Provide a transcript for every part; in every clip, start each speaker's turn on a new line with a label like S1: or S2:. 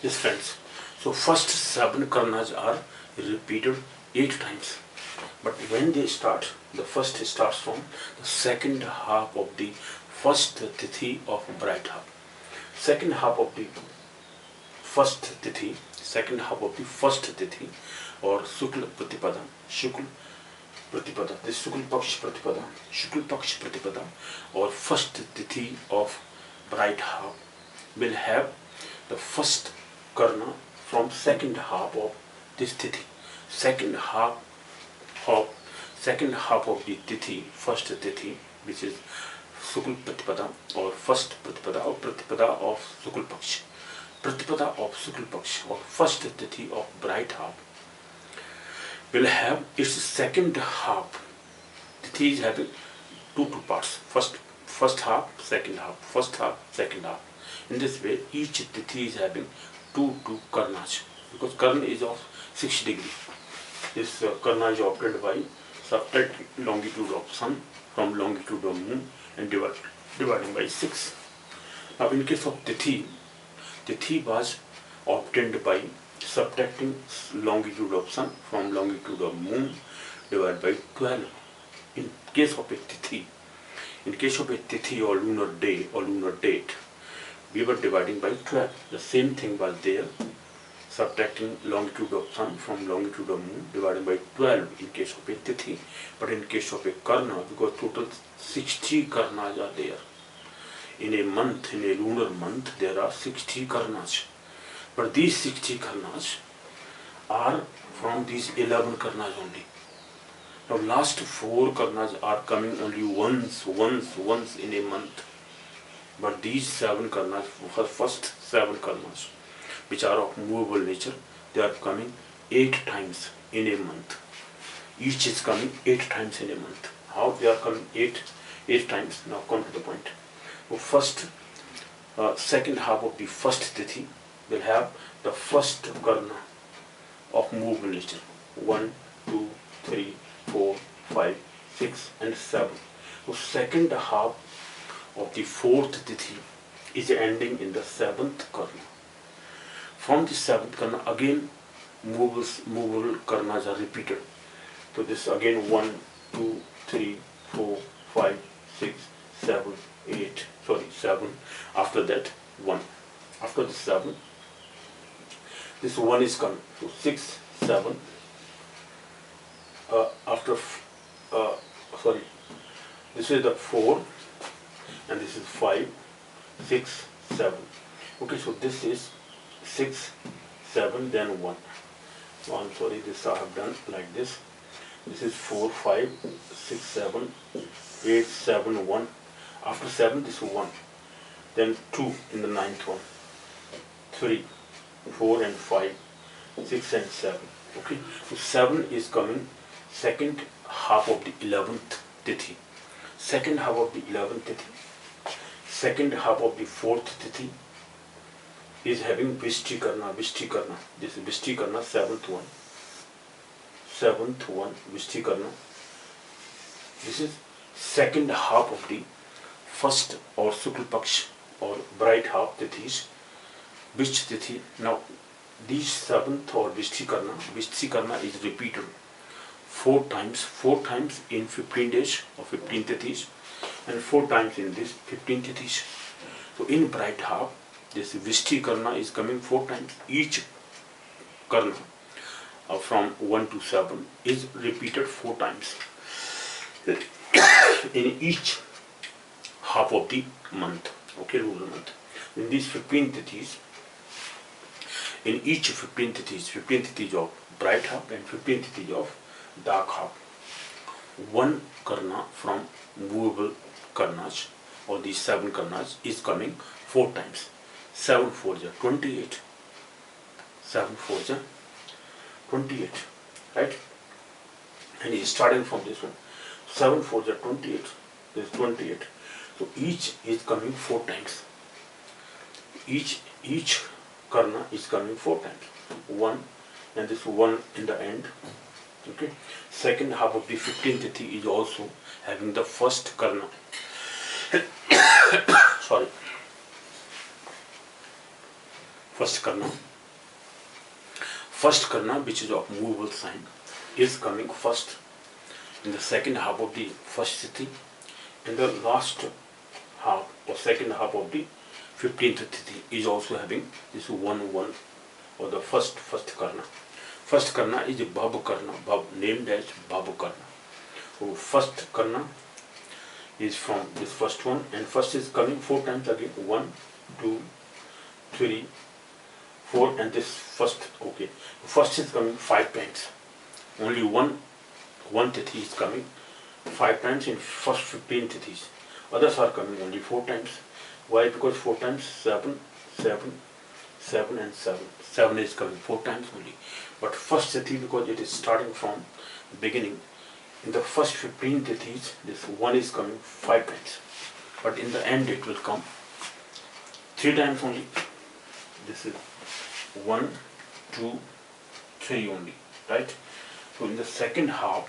S1: Yes friends, so first 7 karnas are repeated 8 times. But when they start, the first starts from the second half of the first Tithi of bright half. Second half of the first Tithi, or Shukla Pratipada, this Shukla Paksh Pratipada, or first Tithi of bright half will have the first Karna from second half of this Tithi. Second half of the Tithi, first Tithi, which is Shukla Pratipada or first Pratipada or Pratipada of Shukla Paksh. Pratipada of Shukla Paksh or first Tithi of bright half will have its second half. Tithi is having two parts. First half, second half. First half, second half. In this way, each Tithi is having two Karnas, because Karna is of 6 degrees. This Karna is obtained by subtracting longitude of Sun from longitude of Moon and dividing by 6. Now in case of Tithi was obtained by subtracting longitude of Sun from longitude of Moon divided by 12. In case of a Tithi or lunar day or lunar date, we were dividing by 12. The same thing was there, subtracting longitude of Sun from longitude of Moon divided by 12 in case of a Tithi. But in case of a Karna, because total 60 Karnas are there. In a month, in a lunar month, there are 60 Karnas. But these 60 Karnas are from these 11 Karnas only. Now last 4 Karnas are coming only once in a month. But these 7 Karnas, first 7 Karnas, which are of movable nature, they are coming 8 times in a month. Each is coming 8 times in a month. How they are coming 8 times? Now come to the point. So first, second half of the first Tithi will have the first Karna of movable nature. 1, 2, 3, 4, 5, 6 and 7. So second half of the fourth Tithi is ending in the 7th Karna. From the 7th Karna again movable Karnas are repeated. So this again 1, 2, 3, 4, 5, 6, 7, 8, 7. After that 1. After the 7, this 1 is coming. So 6, 7. This is the 4 and this is 5, 6, 7. Okay, so this is 6, 7, then 1. Oh, I'm sorry, this I have done like this. This is 4, 5, 6, 7, 8, 7, 1. After 7, this is 1. Then 2 in the 9th one. 3, 4 and 5, 6 and 7. Okay, so 7 is coming second half of the 11th Tithi. Second half of the 11th Tithi. Second half of the 4th Tithi is having Vishti Karna. This is Vishti Karna, 7th one. 7th one, Vishti Karna. This is second half of the first or Shukla Paksh or bright half Tithis. Vishti Tithi. Now these 7th or Vishti Karna is repeated 4 times in 15 days or 15 Tithis, and 4 times in this 15 Tithis. So in bright half, this Vishti Karna is coming 4 times. Each Karna from 1 to 7 is repeated 4 times in each half of the month. Okay, lunar month. In these 15 Tithis, in each 15 Tithis of bright half and 15 Tithis of dark half, 1 Karna from movable Karnas or these 7 Karnas is coming 4 times. 7 4 is 28. 7 4 is 28, right? And he is starting from this one. 7 4 is 28. This is 28. So each is coming 4 times. Each Karna is coming 4 times. 1 and this 1 in the end. Okay. Second half of the 15th Tithi is also having the first Karna. Sorry. First Karna first karna, which is of movable sign, is coming first in the second half of the first tithi, and the last half or second half of the 15th tithi is also having this 1-1 or the first karna. First karna is a bhav karna, bhav named as bhav karna. So first karna is from this first one, and first is coming 4 times again, 1, 2, 3, 4, and this first, okay, first is coming 5 times. Only one tithi is coming 5 times in first 15 tithis. Others are coming only 4 times. Why? Because 4 times 7, 7, 7 and 7. 7 is coming 4 times only. But first tithi, because it is starting from the beginning, in the first 15 tithis, this 1 is coming 5 times. But in the end it will come 3 times only. This is 1, 2, 3 only, right? So in the second half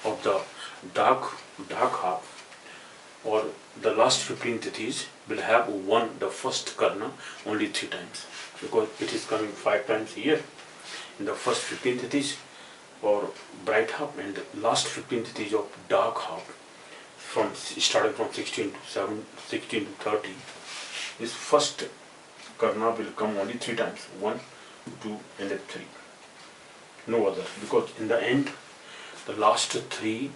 S1: of the dark half, or the last 15 tithis, will have 1, the first karna, only 3 times, because it is coming 5 times here in the first 15 tithis or bright half, and the last 15 tithis of dark half, from starting from 16 to 7, 16 to 30. This first karna will come only 3 times, 1, 2 and then 3. No other, because in the end, the last 3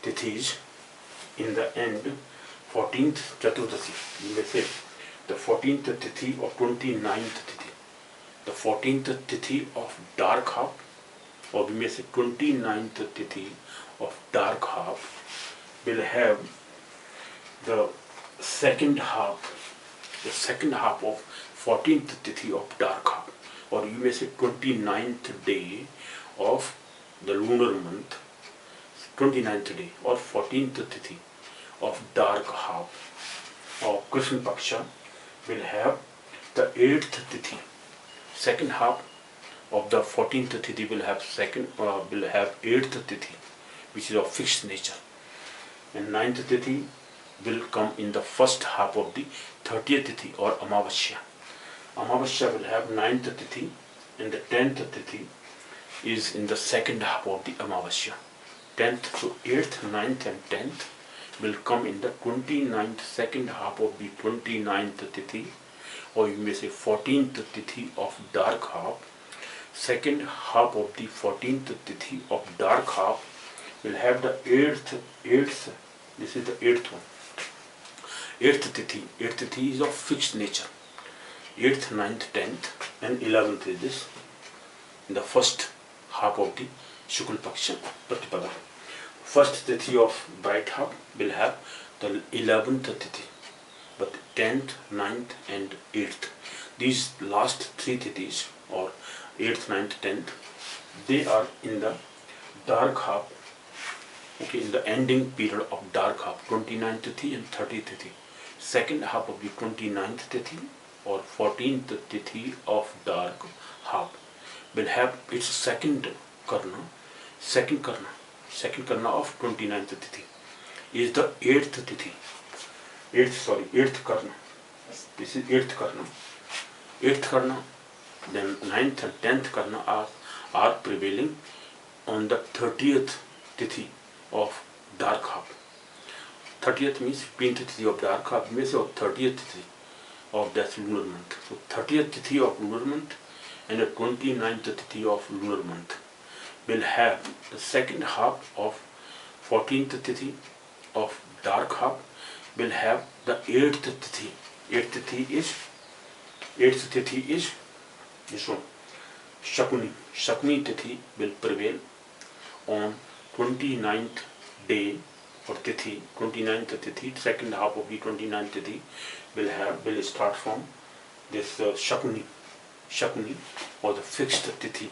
S1: tithis, in the end, 14th Chaturdasi, you may say, the 14th tithi or 29th tithi, the 14th tithi of dark half, or we may say 29th tithi of dark half, will have the second half of 14th tithi of dark half, or you may say 29th day of the lunar month, 29th day or 14th tithi of dark half of Krishna Paksha, will have the 8th tithi. Second half of the 14th tithi will have 8th tithi, which is of fixed nature, and 9th tithi will come in the first half of the 30th tithi or Amavasya. Amavasya will have 9th tithi, and the 10th tithi is in the second half of the Amavasya. 10th, so 8th, 9th and 10th will come in the 29th, second half of the 29th tithi, or you may say 14th tithi of dark half. Second half of the 14th tithi of dark half will have the 8th, this is the 8th one. 8th tithi is of fixed nature. 8th, 9th, 10th and 11th is this, in the first half of the Shukla Paksha Pratipada. First tithi of bright half will have the 11th tithi, but 10th, 9th and 8th, these last 3 tithis or 8th, 9th, 10th, they are in the dark half, okay, in the ending period of dark half, 29th tithi and 30th tithi. Second half of the 29th tithi or 14th tithi of dark half will have its second karna of 29th tithi is the 8th tithi. 8th karna. This is 8th karna. 8th karna, then 9th and 10th karna are prevailing on the 30th tithi of dark half. 30th means 15th tithi of dark half, may say 30th tithi of that lunar month. So 30th tithi of lunar month and the 29th tithi of lunar month will have the second half of 14th tithi of dark half will have the 8th tithi. 8th tithi is this one, Shakuni. Shakuni tithi will prevail on 29th day or tithi, 29th tithi, second half of the 29th tithi will start from this Shakuni or the fixed tithi.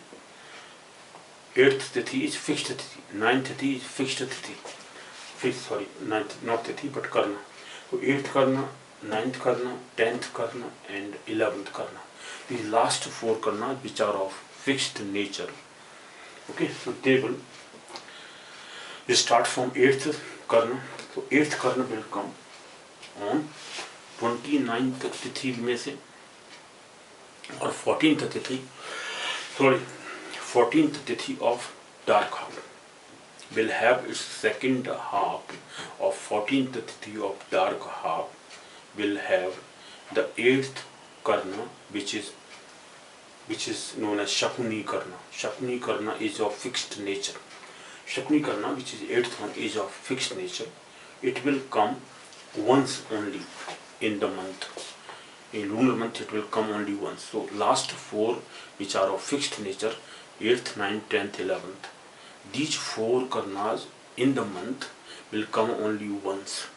S1: 8th tithi is fixed tithi, 9th tithi is fixed tithi. 9th, not tithi but karna. So 8th karna, 9th karna, 10th karna and 11th karna. These last 4 karnas which are of fixed nature. Okay, so they will start from 8th karna. So 8th karna will come on 29th tithi, we may say, or 14th tithi. Sorry, 14th Tithi of dark half will have its second half of 14th Tithi of dark half will have the 8th Karna, which is known as Shakuni Karna. Shakuni Karna is of fixed nature. Shakuni Karna, which is 8th one, is of fixed nature. It will come once only in the month. In lunar month it will come only once. So last 4 which are of fixed nature, 8th, 9th, 10th, 11th, these 4 Karnas in the month will come only once.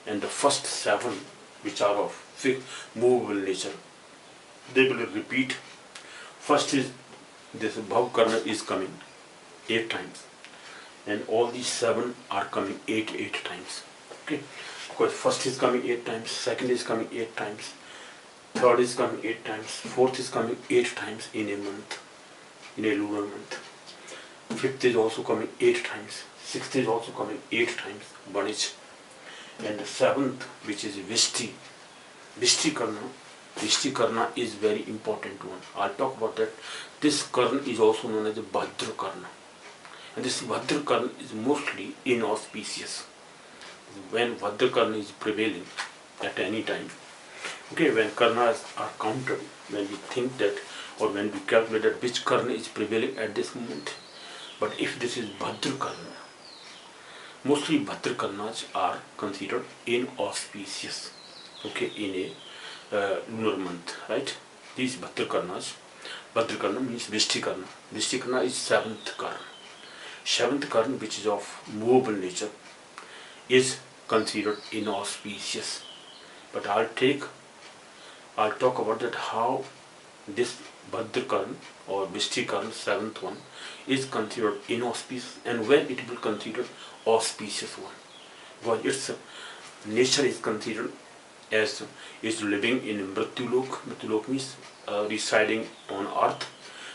S1: And the first 7 which are of movable nature, they will repeat. First is this Bhav Karna is coming 8 times, and all these 7 are coming 8 times. Okay, because first is coming 8 times, second is coming 8 times, third is coming 8 times, fourth is coming 8 times in a month, in a lunar month. Fifth is also coming 8 times, sixth is also coming 8 times, one each. And the 7th, which is Vishti Karna is very important one. I'll talk about that. This Karna is also known as the Bhadra Karna. And this Bhadra Karna is mostly inauspicious. When Bhadra Karna is prevailing at any time, okay, when Karnas are counted, when we think that, or when we calculate that which Karna is prevailing at this moment. But if this is Bhadra Karna, mostly Bhadra Karnas are considered inauspicious, okay, in a lunar month, right? These Bhadra Karna means Vishti Karna. Vishti Karna is 7th Karna. 7th Karna, which is of movable nature, is considered inauspicious. But I'll talk about that how this Bhadra Karna or Vishti Karna, 7th one, is considered inauspicious and when it will consider auspicious one. Because its nature is considered as is living in Mrityulok. Mrityulok means residing on earth,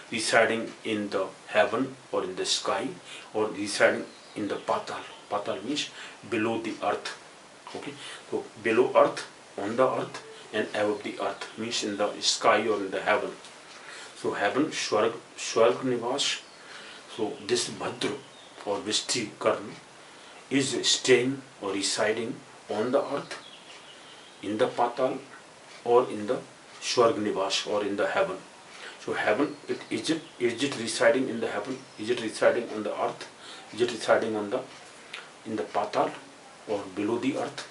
S1: residing in the heaven or in the sky, or residing in the Patal. Patal means below the earth. Okay, so below earth, on the earth, and above the earth means in the sky or in the heaven. So heaven, Shwarg Nivas. So this Bhadra or Vishti Karna is staying or residing on the earth, in the Patal, or in the Shwarg Nivas, or in the heaven. So heaven, is it residing in the heaven? Is it residing on the earth? Is it residing on in the Patal or below the earth?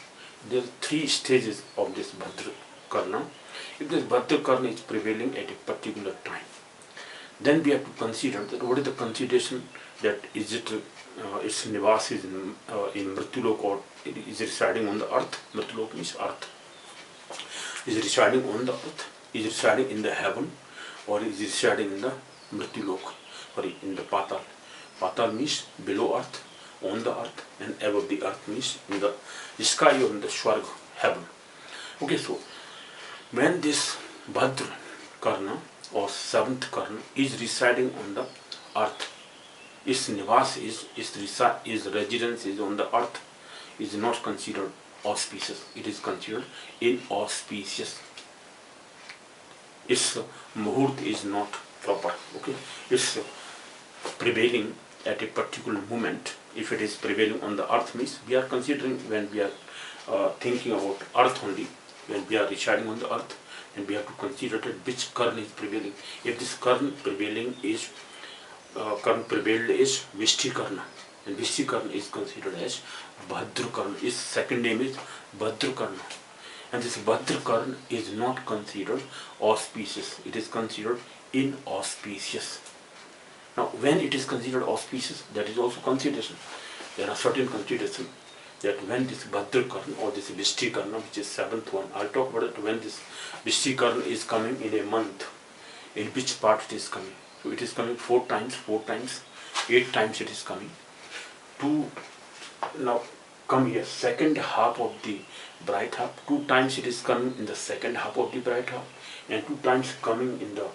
S1: There are 3 stages of this Bhadra Karna. If this Bhadra Karna is prevailing at a particular time, then we have to consider that what is the consideration that is it its nivas is in Mrityulok, or is it residing on the earth? Mrityulok means earth. Is it residing on the earth? Is it residing in the heaven, or is it residing in the Mrityulok, or in the Patal? Patal means below earth, on the earth, and above the earth means in the sky or in the Shwarg, heaven. Okay, so when this Bhadra Karna or 7th Karna is residing on the earth, its nivas its residence is on the earth, is not considered auspicious. It is considered inauspicious. Its muhurt is not proper. Okay, it's prevailing at a particular moment. If it is prevailing on the earth means we are considering when we are thinking about earth only, when we are residing on the earth, and we have to consider that which Karna is prevailing. If this Karna prevailing is prevailed is Vishti Karna, and Vishti Karna is considered as Bhadra Karna. Its second name is Bhadra Karna, and this Bhadra Karna is not considered auspicious. It is considered inauspicious. Now, when it is considered auspicious, that is also consideration. There are certain considerations that when this Bhadra Karna or this Vishti Karna, which is 7th one, I'll talk about it when this Vishti Karna is coming in a month, in which part it is coming. So it is coming 4 times, 8 times it is coming. Now come here, second half of the bright half, 2 times it is coming in the second half of the bright half, and 2 times coming in the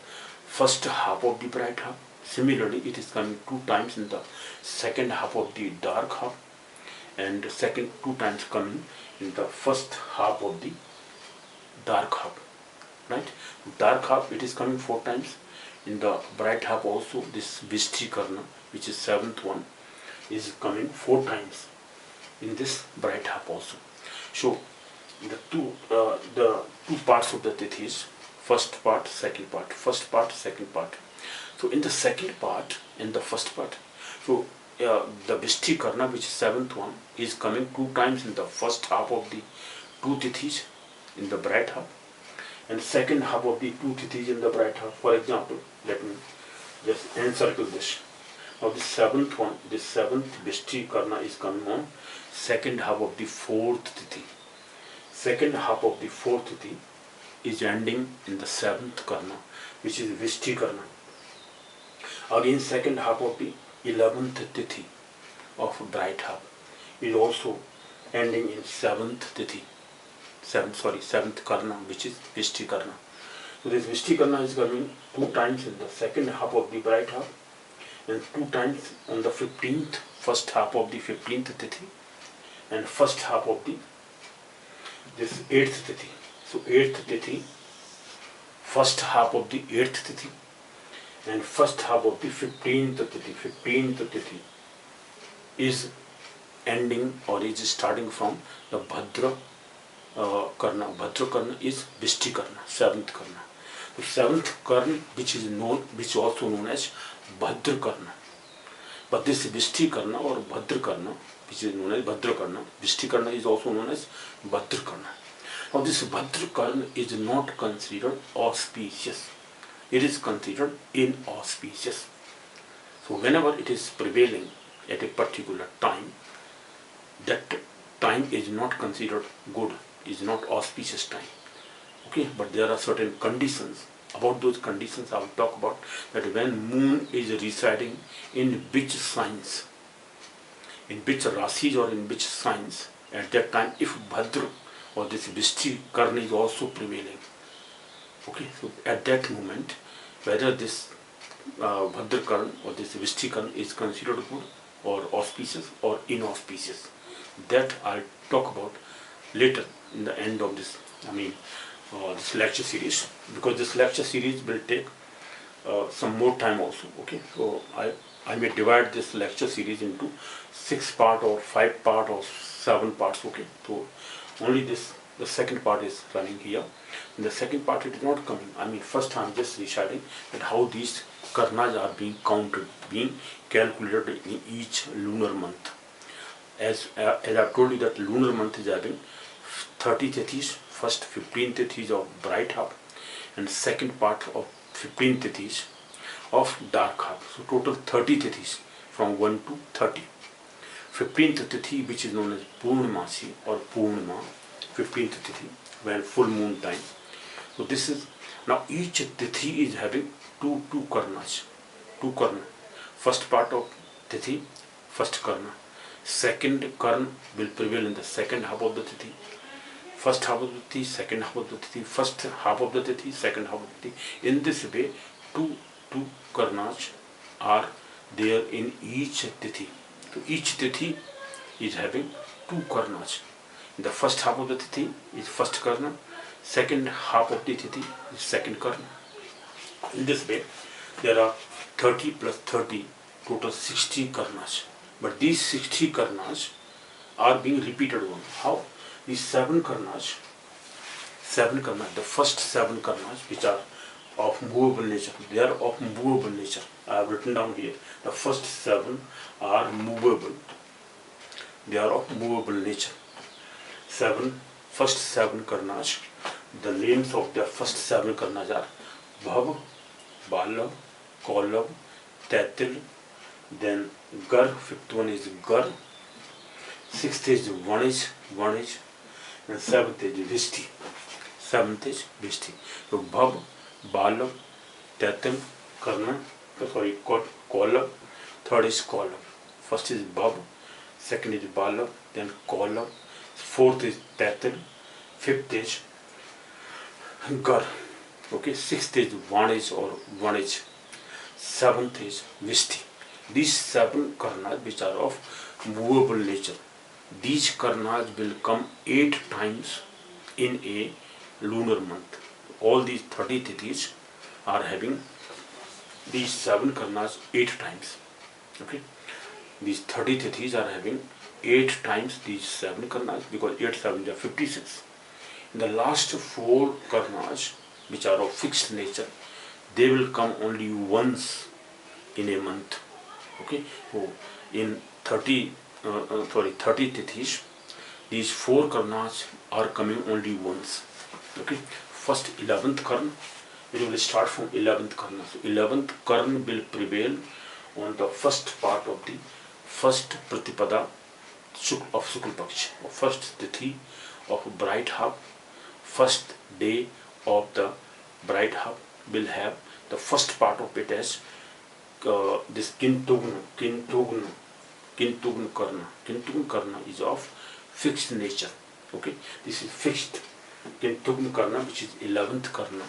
S1: first half of the bright half. Similarly, it is coming 2 times in the second half of the dark half, and the second 2 times coming in the first half of the dark half. Right? Dark half it is coming 4 times, In the bright half also, this Vishti Karna, which is seventh one, is coming 4 times in this bright half also. So the two parts of the Tithis, first part, second part, first part, second part. So in the second part, in the first part, so the Vishti Karna, which is seventh one, is coming 2 times in the first half of the 2 Tithis in the bright half, and second half of the 2 Tithis in the bright half. For example, let me just encircle this. Now the seventh one, this seventh Vishti Karna is coming on second half of the 4th Tithi. Second half of the 4th Tithi is ending in the 7th Karna, which is Vishti Karna. Again, second half of the 11th Tithi of bright half is also ending in 7th Tithi. 7th Karna, which is Vishti Karna. So this Vishti Karna is coming 2 times in the second half of the bright half, and 2 times on the 15th, first half of the 15th Tithi, and first half of the this 8th Tithi. So 8th Tithi, first half of the 8th Tithi, and first half of the 15th Tithi. 15th Tithi is ending or is starting from the Bhadra Karna. Bhadra Karna is Vishti Karna, 7th Karna. The 7th Karna, which also known as Bhadra Karna. But this Vishti Karna or Bhadra Karna, which is known as Bhadra Karna, Vishti Karna is also known as Bhadra Karna. Now this Bhadra Karna is not considered auspicious. It is considered inauspicious. So whenever it is prevailing at a particular time, that time is not considered good, is not auspicious time. Okay, but there are certain conditions. About those conditions I will talk about, that when moon is residing in which signs, in which rasis or in which signs, at that time if Bhadra or this Vishti Karna is also prevailing. Okay, so at that moment, whether this Bhadra Karna or this Vishti Karna is considered good or auspicious or inauspicious, that I'll talk about later in the end of this, this lecture series, because this lecture series will take some more time also. Okay, so I may divide this lecture series into 6 part or 5 part or 7 parts. Okay, so only the second part is running here. In the second part it is not coming. First I am just deciding that how these karnas are being counted, being calculated in each lunar month. As I told you that lunar month is having 30 Tithis, first 15 Tithis of bright half and second part of 15 Tithis of dark half. So total 30 Tithis from 1 to 30. 15th Tithi, which is known as Purnamasi or Purnama, 15th Tithi, when full moon time. So this is, now each Tithi is having two Karnas. 2 Karna. First part of Tithi, first Karna. Second Karna will prevail in the second half of the Tithi. First half of the Tithi, second half of the Tithi, first half of the Tithi, second half of the Tithi. In this way, two Karnas are there in each Tithi. So each Tithi is having 2 Karnas. In the first half of the Tithi is first Karna, second half of the Tithi is second Karna. In this way, there are 30 plus 30, total 60 Karnas. But these 60 Karnas are being repeated one. How? These 7 Karnas, the first 7 Karnas, which are of movable nature, they are of movable nature. I have written down here, the first 7 are movable. They are of movable nature. First 7 Karnas, the names of the first 7 Karnas are Bhav, Balav, Kaulav, Taitil, then Gar, 5th one is Gar, 6th is Vanish, and 7th is Vishti. 7th is Vishti. So Bhav, Balav, Taitil, Karna, Kaulav, 3rd is Kaulav. First is Bhav, 2nd is Balav, then Kaulav, 4th is Taitil, 5th is Gar. Okay, 6th is Vanish or Vanish, 7th is Vishti. These 7 Karnas which are of movable nature, these Karnas will come 8 times in a lunar month. All these 30 Tithis are having these 7 karnas 8 times. Okay, these 30 tithis are having 8 times these 7 karnas, because 8 7 are 56. In the last 4 karnas, which are of fixed nature, they will come only once in a month. Okay, so in 30 tithis, these 4 karnas are coming only once. Okay, first 11th karna, we will start from 11th karna. So 11th karna will prevail on the first part of the first pratipada of Shukla Paksh, or first tithi of bright half. First day of the bright half will have the first part of it as this Kintugna Karna. Kintugna Karna is of fixed nature. Okay, this is fixed. Kintugna Karna, which is 11th Karna,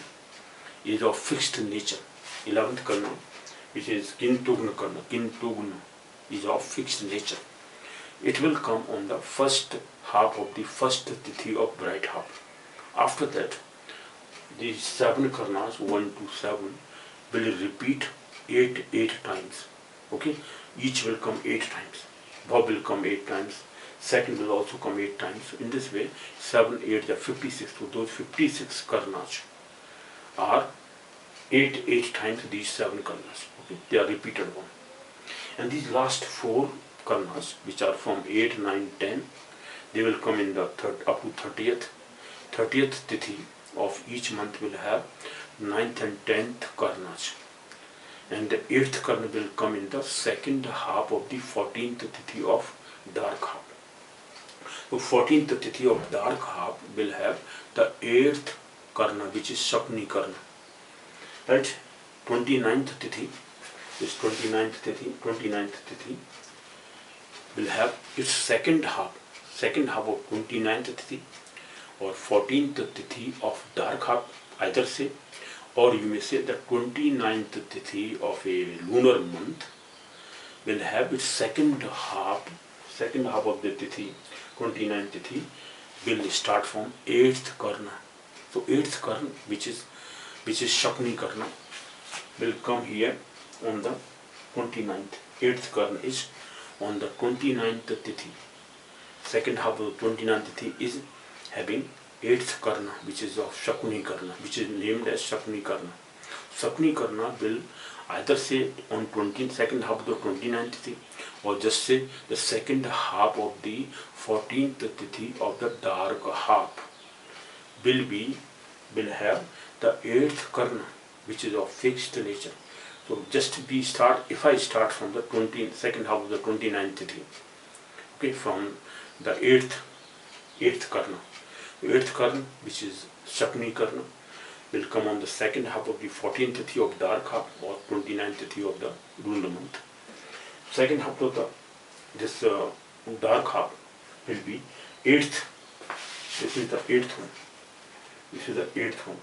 S1: is of fixed nature. 11th Karna, which is Kintugna Karna, Kintugna is of fixed nature. It will come on the first half of the first tithi of bright half. After that, these 7 karnas, 1 to 7, will repeat 8 times. Okay, each will come 8 times. Bhav will come 8 times. Second will also come 8 times. In this way, 7, 8 are 56. So those 56 karnas are 8 times these 7 karnas. Okay, they are repeated one. And these last 4 karnas, which are from 8, 9, 10, they will come in the up to 30th. 30th tithi of each month will have 9th and 10th karnas. And the 8th karna will come in the second half of the 14th tithi of dark half. So 14th tithi of dark half will have the 8th karna, which is Shakni karna. Right? 29th tithi, this 29th tithi will have its second half of 29th tithi or 14th tithi of dark half, either say, or you may say that 29th tithi of a lunar month will have its second half of the tithi, 29th tithi, will start from 8th karna. So 8th karna, which is Shakni karna, will come here on the 29th. 8th karna is on the 29th tithi. Second half of the 29th tithi is having 8th karna, which is of Shakuni karna, which is named as Shakuni karna. Shakuni karna will either say on 22nd half of the 29th tithi, or just say the second half of the 14th tithi of the dark half will have the 8th karna, which is of fixed nature. So if I start from the 22nd half of the 29th tithi, okay, from the 8th karna. The 8th karna, which is Shakni karna, will come on the second half of the 14th tithi of dark half or 29th tithi of the lunar month. Second half of this dark half will be 8th. This is the 8th one. This is the 8th one.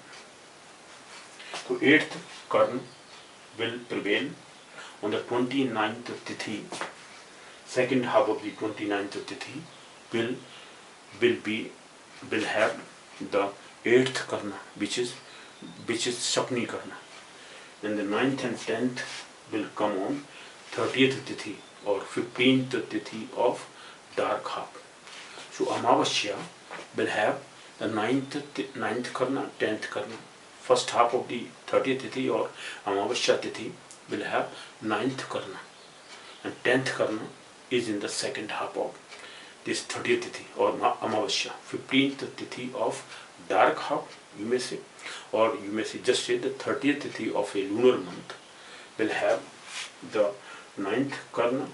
S1: So 8th karna will prevail on the 29th tithi. Second half of the 29th tithi will have the 8th karna, which is Shakni karna. And the 9th and 10th will come on 30th tithi or 15th tithi of dark half. So Amavasya will have the 9th karna, 10th karna. First half of the 30th tithi or Amavasya tithi will have 9th karna, and 10th karna is in the second half of this 30th tithi or Amavasya. 15th tithi of dark half, you may say, or you may say just say the 30th tithi of a lunar month will have the 9th karna,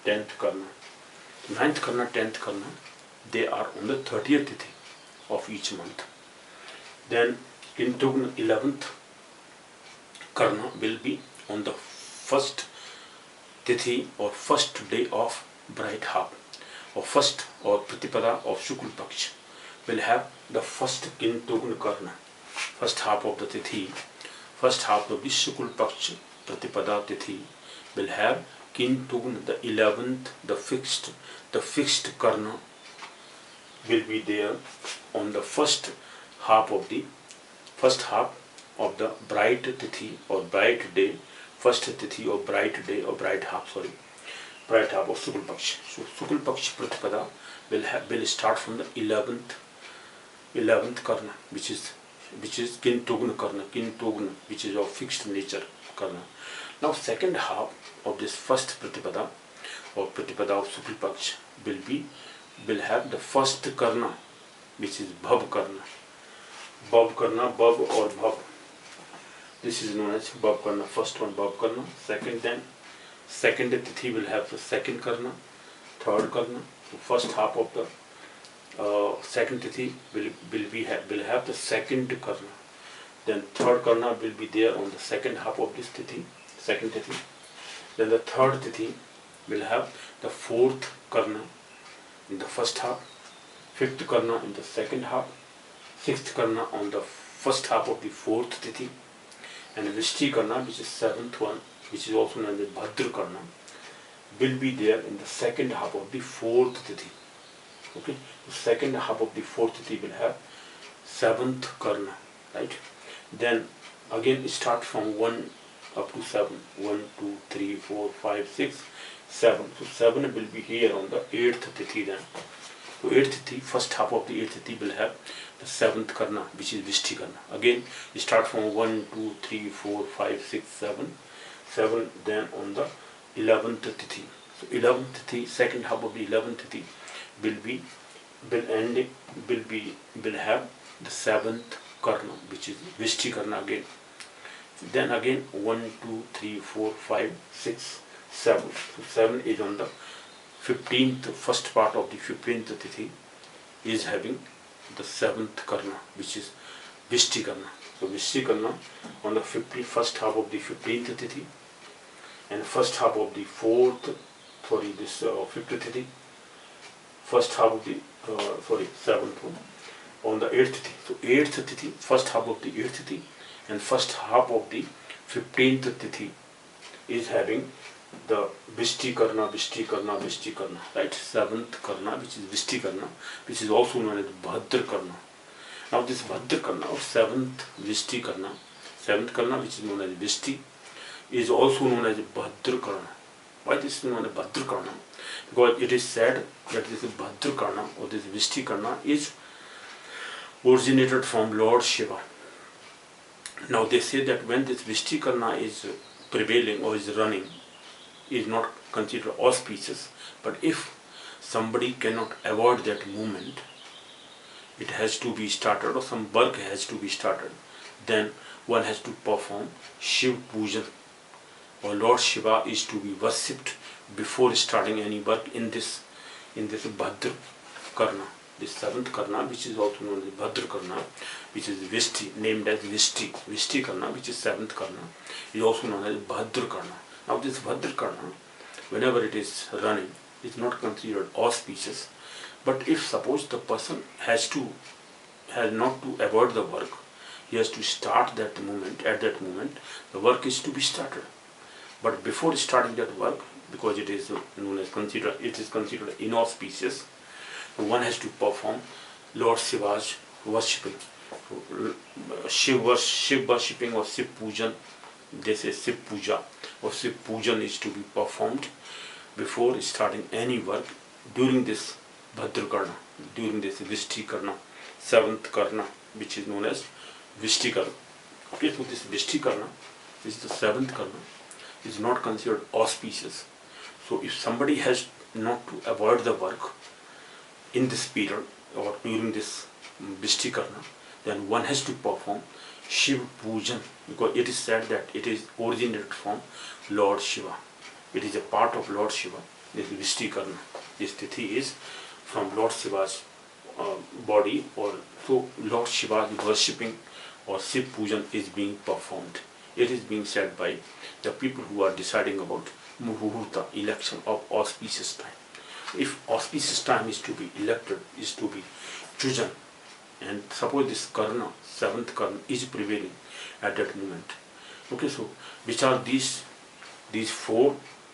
S1: 10th karna. 9th karna, 10th karna, they are on the 30th tithi of each month. Then Kintugna 11th karna will be on the first tithi or first day of bright half, or first or pratipada of Shukla Paksh, will have the first Kintugna karna, first half of the tithi, first half of the Shukla Paksh pratipada tithi will have Kintugna, the 11th, the fixed karna will be there on the first half of the bright tithi or bright day, first Tithi or bright day or bright half, bright half of Shukla Paksh. So Shukla Paksh Pratipada will start from the 11th Karna, which is Kintugna Karna, which is of fixed nature Karna. Now second half of this first Pratipada or Pratipada of Shukla Paksh will have the first Karna, which is Bhav Karna. Bhav Karna, Bhav or Bhav. This is known as Bhav Karna. First one Bhav Karna. Second Tithi will have the second Karna, third Karna. So first half of the second Tithi will have the second Karna. Then third Karna will be there on the second half of this Tithi, second Tithi. Then the third Tithi will have the fourth Karna in the first half, fifth Karna in the second half, sixth Karna on the first half of the fourth Tithi, and Vishti Karna, which is seventh one, which is also known as Bhadra Karna, will be there in the second half of the fourth Tithi. Okay, the second half of the fourth Tithi will have seventh Karna, right? Then again start from 1 up to 7. 1, 2, 3, 4, 5, 6, 7. So 7 will be here on the 8th Tithi then. So 8th Tithi, first half of the 8th Tithi will have the 7th Karna, which is Vishti Karna. Again, you start from 1, 2, 3, 4, 5, 6, 7. 7 then on the 11th Tithi. So 11th Tithi, second half of the 11th Tithi will have the 7th Karna, which is Vishti Karna again. Then again 1, 2, 3, 4, 5, 6, 7. So 7 is on the 15th, first part of the 15th Tithi is having the 7th Karna, which is Vishti Karna. So Vishti Karna on the first half of the 15th Tithi and first half of the fifth Tithi, first half of the 7th one on the 8th Tithi. So 8th Tithi, first half of the 8th Tithi and first half of the 15th Tithi is having the Vishti Karna, right? 7th Karna, which is Vishti Karna, which is also known as Bhadra Karna. Now this Bhadra Karna or 7th Vishti Karna, 7th Karna, which is known as Vishti, is also known as Bhadra Karna. Why this is known as Bhadra Karna? Because it is said that this Bhadra Karna or this Vishti Karna is originated from Lord Shiva. Now they say that when this Vishti Karna is prevailing or is running, is not considered auspicious, but if somebody cannot avoid that movement, it has to be started or some work has to be started, then one has to perform Shiv Pujan or Lord Shiva is to be worshipped before starting any work in this Bhadra Karna, this 7th Karna, which is also known as Bhadra Karna, which is Vishti, named as Vishti Karna, which is 7th Karna, is also known as Bhadra Karna. Now this Bhadra Karna, whenever it is running, is not considered auspicious. But if suppose the person has not to avoid the work, he has to start that moment, at that moment, the work is to be started. But before starting that work, because it is considered inauspicious, one has to perform Lord Shiva's worshipping. Shiv worshipping or Shiv Pujan, they say Shiv Puja or Shiv Pujan is to be performed before starting any work during this Bhadra Karna, during this Vishti Karna, 7th Karna, which is known as Vishti Karna. Okay, so this Vishti Karna, which is the 7th Karna, is not considered auspicious. So if somebody has not to avoid the work in this period or during this Vishti Karna, then one has to perform Shiv Pujan, because it is said that it is originated from Lord Shiva. It is a part of Lord Shiva, this Vishti Karna. This Tithi is from Lord Shiva's body, or so Lord Shiva's worshipping or Shiv Pujan is being performed. It is being said by the people who are deciding about Muhurta, election of auspicious time. If auspicious time is to be elected, is to be chosen, and suppose this Karna, 7th Karna, is prevailing at that moment. Okay, so which are these 4